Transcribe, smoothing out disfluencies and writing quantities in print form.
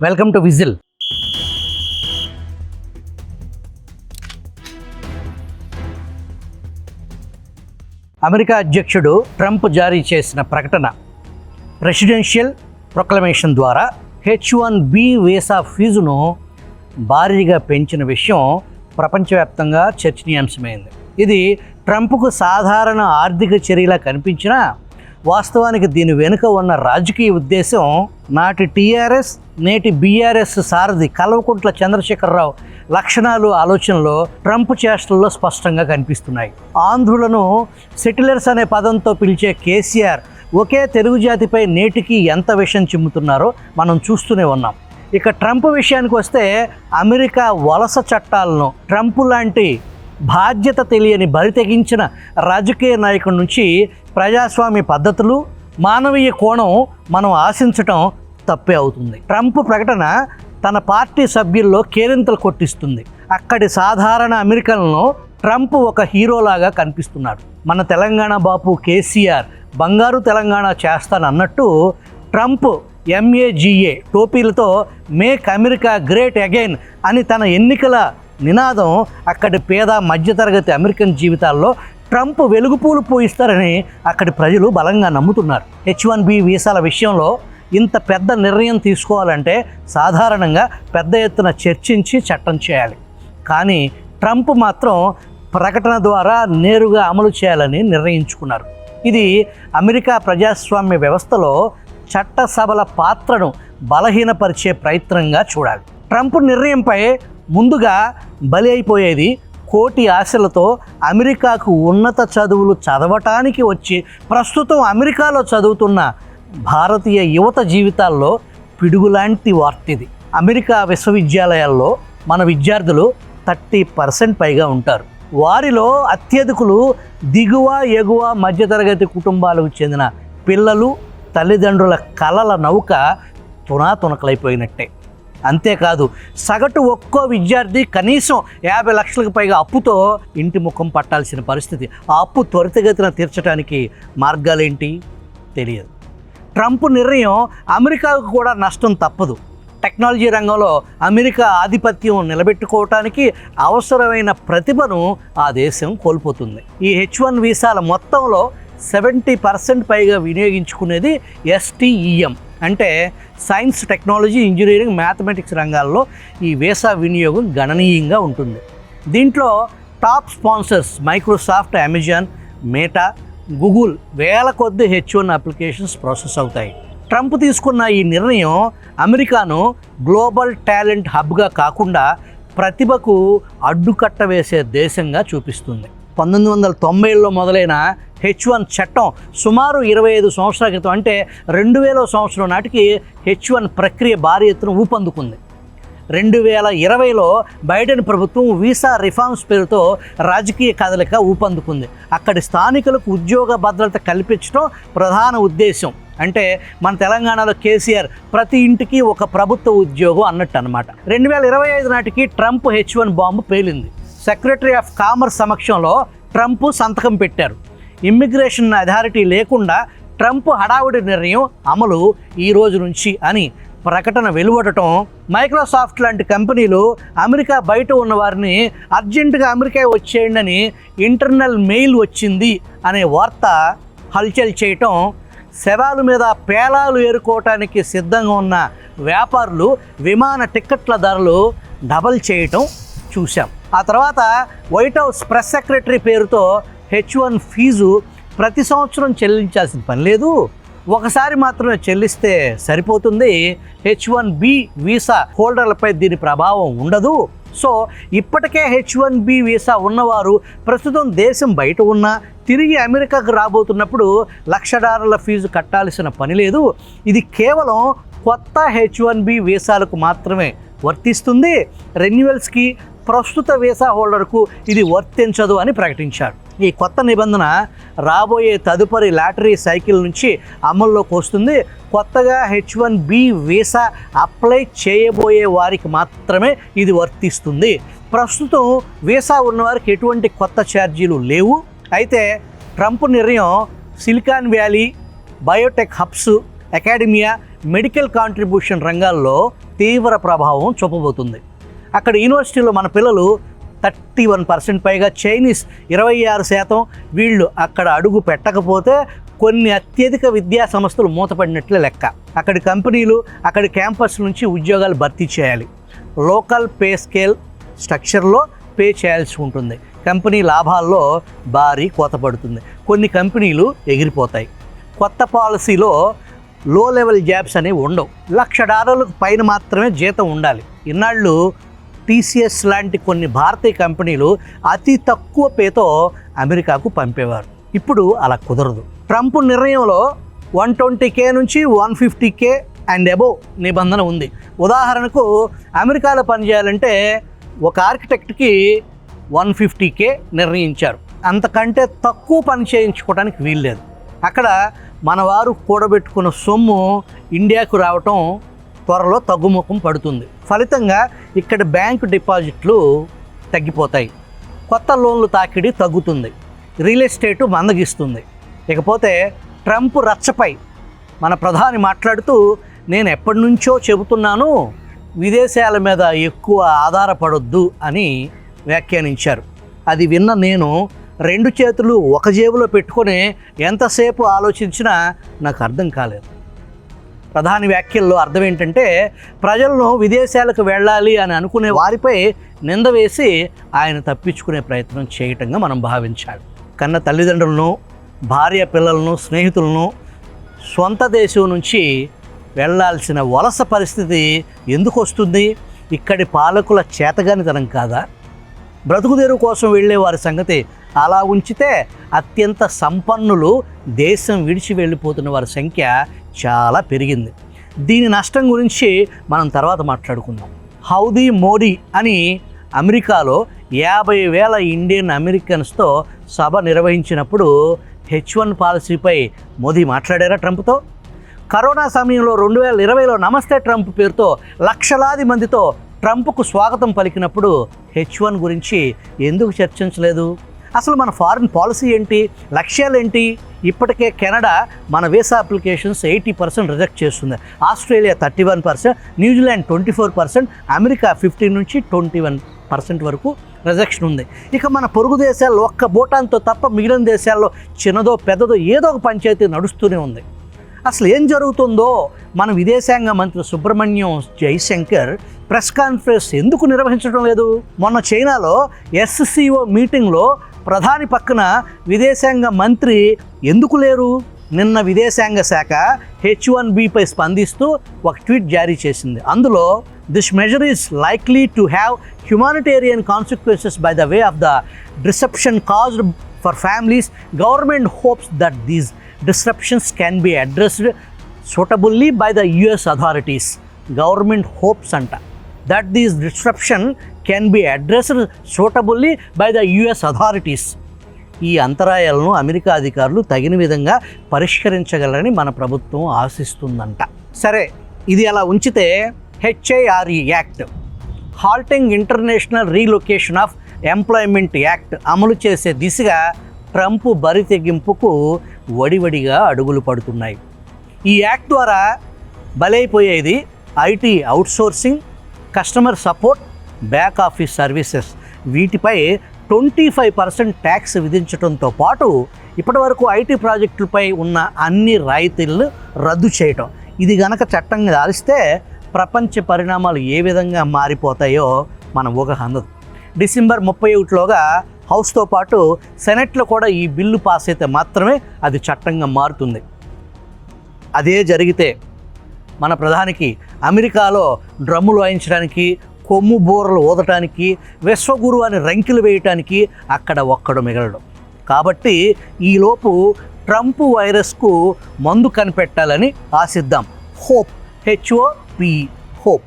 Welcome to whistle. America అధ్యక్షుడు Trump జారీ చేసిన ప్రకటన ప్రెసిడెన్షియల్ ప్రొక్లమేషన్ ద్వారా H1B వీసా ఫీజును భారీగా పెంచిన విషయం ప్రపంచవ్యాప్తంగా చర్చనీయాంశమైంది. ఇది ట్రంప్కు సాధారణ ఆర్థిక చర్యలా కనిపించినా వాస్తవానికి దీని వెనుక ఉన్న రాజకీయ ఉద్దేశం నాటి టీఆర్ఎస్ నేటి బీఆర్ఎస్ సారథి కల్వకుంట్ల చంద్రశేఖరరావు లక్షణాలు ఆలోచనలో ట్రంప్ చేష్టల్లో స్పష్టంగా కనిపిస్తున్నాయి. ఆంధ్రులను సెటిలర్స్ అనే పదంతో పిలిచే కేసీఆర్ ఒకే తెలుగు జాతిపై నేటికి ఎంత విషం చిమ్ముతున్నారో మనం చూస్తూనే ఉన్నాం. ఇక ట్రంప్ విషయానికి వస్తే అమెరికా వలస చట్టాలను ట్రంప్ లాంటి బాధ్యత తెలియని బరితెగించిన రాజకీయ నాయకుడి నుంచి ప్రజాస్వామ్య పద్ధతులు మానవీయ కోణం మనం ఆశించటం తప్పే అవుతుంది. ట్రంప్ ప్రకటన తన పార్టీ సభ్యుల్లో కేరింతలు కొట్టిస్తుంది. అక్కడి సాధారణ అమెరికన్లను ట్రంప్ ఒక హీరోలాగా కనిపిస్తున్నాడు. మన తెలంగాణ బాపు కేసీఆర్ బంగారు తెలంగాణ చేస్తానన్నట్టు ట్రంప్ MAGA టోపీలతో మేక్ అమెరికా గ్రేట్ అగైన్ అని తన ఎన్నికల నినాదం అక్కడి పేద మధ్యతరగతి అమెరికన్ జీవితాల్లో ట్రంప్ వెలుగుపూలు పోయిస్తారని అక్కడి ప్రజలు బలంగా నమ్ముతున్నారు. H1B వీసాల విషయంలో ఇంత పెద్ద నిర్ణయం తీసుకోవాలంటే సాధారణంగా పెద్ద ఎత్తున చర్చించి చట్టం చేయాలి. కానీ ట్రంప్ మాత్రం ప్రకటన ద్వారా నేరుగా అమలు చేయాలని నిర్ణయించుకున్నారు. ఇది అమెరికా ప్రజాస్వామ్య వ్యవస్థలో చట్టసభల పాత్రను బలహీనపరిచే ప్రయత్నంగా చూడాలి. ట్రంప్ నిర్ణయంపై ముందుగా బలి అయిపోయేది కోటి ఆశలతో అమెరికాకు ఉన్నత చదువులు చదవటానికి వచ్చి ప్రస్తుతం అమెరికాలో చదువుతున్న భారతీయ యువత జీవితాల్లో పిడుగులాంటి వార్తిది. అమెరికా విశ్వవిద్యాలయాల్లో మన విద్యార్థులు 30% పైగా ఉంటారు. వారిలో అత్యధికులు దిగువ ఎగువ మధ్యతరగతి కుటుంబాలకు చెందిన పిల్లలు. తల్లిదండ్రుల కలల నౌక తునాతునకలైపోయినట్టే. అంతేకాదు సగటు ఒక్కో విద్యార్థి కనీసం 50 లక్షలకు పైగా అప్పుతో ఇంటి ముఖం పట్టాల్సిన పరిస్థితి. ఆ అప్పు త్వరితగతిన తీర్చడానికి మార్గాలేంటి తెలియదు. ట్రంప్ నిర్ణయం అమెరికాకు కూడా నష్టం తప్పదు. టెక్నాలజీ రంగంలో అమెరికా ఆధిపత్యం నిలబెట్టుకోవటానికి అవసరమైన ప్రతిభను ఆ దేశం కోల్పోతుంది. ఈ H1 వీసాల మొత్తంలో 70% పైగా వినియోగించుకునేది STEM అంటే సైన్స్, టెక్నాలజీ, ఇంజనీరింగ్, మ్యాథమెటిక్స్ రంగాల్లో ఈ వీసా వినియోగం గణనీయంగా ఉంటుంది. దీంట్లో top sponsors Microsoft, Amazon, మేటా, Google వేల కొద్ది H1 అప్లికేషన్స్ ప్రాసెస్ అవుతాయి. ట్రంప్ తీసుకున్న ఈ నిర్ణయం అమెరికాను గ్లోబల్ టాలెంట్ హబ్గా కాకుండా ప్రతిభకు అడ్డుకట్ట వేసే దేశంగా చూపిస్తుంది. 1990లో మొదలైన H1 చట్టం సుమారు 25 సంవత్సరాల క్రితం అంటే 2000 సంవత్సరం నాటికి H1 ప్రక్రియ భారీ ఎత్తున ఊపందుకుంది. 2020లో బైడెన్ ప్రభుత్వం వీసా రిఫార్మ్స్ పేరుతో రాజకీయ కదలిక ఊపందుకుంది. అక్కడి స్థానికులకు ఉద్యోగ భద్రత కల్పించడం ప్రధాన ఉద్దేశం. అంటే మన తెలంగాణలో కేసీఆర్ ప్రతి ఇంటికి ఒక ప్రభుత్వ ఉద్యోగం అన్నట్టు అనమాట. 2025 నాటికి ట్రంప్ H1 బాంబు పేలింది. సెక్రటరీ ఆఫ్ కామర్స్ సమక్షంలో ట్రంప్ సంతకం పెట్టారు. ఇమ్మిగ్రేషన్ అథారిటీ లేకుండా ట్రంప్ హడావుడి నిర్ణయం అమలు ఈ రోజు నుంచి అని ప్రకటన వెలువడటం, మైక్రోసాఫ్ట్ లాంటి కంపెనీలు అమెరికా బయట ఉన్న వారిని అర్జెంటుగా అమెరికా వచ్చేయండి అని ఇంటర్నల్ మెయిల్ వచ్చింది అనే వార్త హల్చల్ చేయటం, శవాల మీద పేలాలు ఏరుకోవటానికి సిద్ధంగా ఉన్న వ్యాపారులు విమాన టిక్కెట్ల ధరలు డబల్ చేయటం చూశాం. ఆ తర్వాత వైట్ హౌస్ ప్రెస్ సెక్రటరీ పేరుతో H1 ఫీజు ప్రతి సంవత్సరం చెల్లించాల్సిన పని లేదు, ఒకసారి మాత్రమే చెల్లిస్తే సరిపోతుంది. H1B వీసా హోల్డర్లపై దీని ప్రభావం ఉండదు. సో ఇప్పటికే H1B వీసా ఉన్నవారు ప్రస్తుతం దేశం బయట ఉన్నా తిరిగి అమెరికాకు రాబోతున్నప్పుడు $1,00,000 ఫీజు కట్టాల్సిన పని లేదు. ఇది కేవలం కొత్త H1B వీసాలకు మాత్రమే వర్తిస్తుంది. రెన్యువల్స్కి ప్రస్తుత వీసా హోల్డర్కు ఇది వర్తించదు అని ప్రకటించారు. ఈ కొత్త నిబంధన రాబోయే తదుపరి లాటరీ సైకిల్ నుంచి అమల్లోకి వస్తుంది. కొత్తగా H1B వీసా అప్లై చేయబోయే వారికి మాత్రమే ఇది వర్తిస్తుంది. ప్రస్తుతం వీసా ఉన్నవారికి ఎటువంటి కొత్త ఛార్జీలు లేవు. అయితే ట్రంప్ నిర్ణయం Silicon Valley, biotech hubs, academia, medical contribution రంగాల్లో తీవ్ర ప్రభావం చూపబోతుంది. అక్కడ యూనివర్సిటీలో మన పిల్లలు 31% పైగా, చైనీస్ 26%. వీళ్ళు అక్కడ అడుగు పెట్టకపోతే కొన్ని అత్యధిక విద్యా సంస్థలు మూతపడినట్లే లెక్క. అక్కడి కంపెనీలు అక్కడి క్యాంపస్ నుంచి ఉద్యోగాలు భర్తీ చేయాలి. లోకల్ పే స్కేల్ స్ట్రక్చర్లో పే చేయాల్సి ఉంటుంది. కంపెనీ లాభాల్లో భారీ కోత పడుతుంది. కొన్ని కంపెనీలు ఎగిరిపోతాయి. కొత్త పాలసీలో లో లెవెల్ జాబ్స్ అనేవి ఉండవు. $1,00,000 పైన మాత్రమే జీతం ఉండాలి. ఇన్నాళ్ళు టీసీఎస్ లాంటి కొన్ని భారతీయ కంపెనీలు అతి తక్కువ పేతో అమెరికాకు పంపేవారు. ఇప్పుడు అలా కుదరదు. ట్రంప్ నిర్ణయంలో 120K నుంచి 150K అండ్ అబోవ్ నిబంధన ఉంది. ఉదాహరణకు అమెరికాలో పనిచేయాలంటే ఒక ఆర్కిటెక్ట్కి 150K నిర్ణయించారు. అంతకంటే తక్కువ పని చేయించుకోవడానికి వీల్లేదు. అక్కడ మన వారు కూడబెట్టుకున్న సొమ్ము ఇండియాకు రావటం త్వరలో తగ్గుముఖం పడుతుంది. ఫలితంగా ఇక్కడ బ్యాంకు డిపాజిట్లు తగ్గిపోతాయి. కొత్త లోన్లు తాకిడి తగ్గుతుంది. రియల్ ఎస్టేటు మందగిస్తుంది. ఇకపోతే ట్రంప్ రచ్చపై మన ప్రధాని మాట్లాడుతూ, నేను ఎప్పటి నుంచో చెబుతున్నాను విదేశాల మీద ఎక్కువ ఆధారపడొద్దు అని వ్యాఖ్యానించారు. అది విన్న నేను 2 చేతులు ఒక జేబులో పెట్టుకొని ఎంతసేపు ఆలోచించినా నాకు అర్థం కాలేదు. ప్రధాని వ్యాఖ్యల్లో అర్థం ఏంటంటే, ప్రజలను విదేశాలకు వెళ్ళాలి అని అనుకునే వారిపై నింద వేసి ఆయన తప్పించుకునే ప్రయత్నం చేయటంగా మనం భావించాలి. కన్న తల్లిదండ్రులను, భార్య పిల్లలను, స్నేహితులను సొంత దేశం నుంచి వెళ్ళాల్సిన వలస పరిస్థితి ఎందుకు వస్తుంది? ఇక్కడి పాలకుల చేతగానితనం కాదా? బ్రతుకుదెరువు కోసం వెళ్ళే వారి సంగతి అలా ఉంచితే, అత్యంత సంపన్నులు దేశం విడిచి వెళ్ళిపోతున్న వారి సంఖ్య చాలా పెరిగింది. దీని నష్టం గురించి మనం తర్వాత మాట్లాడుకుందాం. హౌదీ మోడీ అని అమెరికాలో 50,000 ఇండియన్ అమెరికన్స్తో సభ నిర్వహించినప్పుడు H1 పాలసీపై మోదీ మాట్లాడారా ట్రంప్తో? కరోనా సమయంలో 2020లో నమస్తే ట్రంప్ పేరుతో లక్షలాది మందితో ట్రంప్కు స్వాగతం పలికినప్పుడు H1 గురించి ఎందుకు చర్చించలేదు? అసలు మన ఫారిన్ పాలసీ ఏంటి? లక్ష్యాలు ఏంటి? ఇప్పటికే కెనడా మన వీసా అప్లికేషన్స్ 80% రిజెక్ట్ చేస్తుంది. ఆస్ట్రేలియా 31%, న్యూజిలాండ్ 24%, అమెరికా 15 నుంచి 21% వరకు రిజెక్షన్ ఉంది. ఇక మన పొరుగు దేశాల్లో ఒక్క భూటాన్తో తప్ప మిగిలిన దేశాల్లో చిన్నదో పెద్దదో ఏదో ఒక పంచాయతీ నడుస్తూనే ఉంది. అసలు ఏం జరుగుతుందో మన విదేశాంగ మంత్రి సుబ్రహ్మణ్యం జైశంకర్ ప్రెస్ కాన్ఫరెన్స్ ఎందుకు నిర్వహించడం లేదు? మొన్న చైనాలో SCO మీటింగ్లో ప్రధాని పక్కన విదేశాంగ మంత్రి ఎందుకు లేరు? నిన్న విదేశాంగ శాఖ H1Bపై స్పందిస్తూ ఒక ట్వీట్ జారీ చేసింది. అందులో, this measure is likely to have humanitarian consequences by the way of the deception caused for families. Government hopes that these disruptions can be addressed suitably by the US authorities. Government hopes anta that these disruption can be addressed suitably by the US authorities. ఈ అంతరాయాలను America అధికారులు తగిన విధంగా పరిష్కరించగలరని మన ప్రభుత్వం ఆశిస్తుందంట. సరే, ఇది అలా ఉంచితే HIRE act, halting international relocation of employment act అమలు చేసే దిశగా ట్రంప్ బరి తెగింపుకు వడివడిగా అడుగులు పడుతున్నాయి. ఈ యాక్ట్ ద్వారా బలైపోయేది IT outsourcing, customer support, back office services. వీటిపై 25% ట్యాక్స్ విధించడంతో పాటు ఇప్పటివరకు ఐటీ ప్రాజెక్టులపై ఉన్న అన్ని రాయితీలను రద్దు చేయటం. ఇది గనక చట్టంగా దాలిస్తే ప్రపంచ పరిణామాలు ఏ విధంగా మారిపోతాయో మన ఊహ అందదు. డిసెంబర్ 31లోగా హౌస్తో పాటు సెనెట్లో కూడా ఈ బిల్లు పాస్ అయితే మాత్రమే అది చట్టంగా మారుతుంది. అదే జరిగితే మన ప్రధానికి అమెరికాలో డ్రమ్ములు వాయించడానికి, కొమ్ము బోరలు ఊదటానికి, విశ్వగురు అని రంకిలు వేయటానికి అక్కడ ఒక్కడు మిగలడు. కాబట్టి ఈలోపు ట్రంప్ వైరస్కు మందు కనిపెట్టాలని ఆశిద్దాం. Hope, HOP, hope.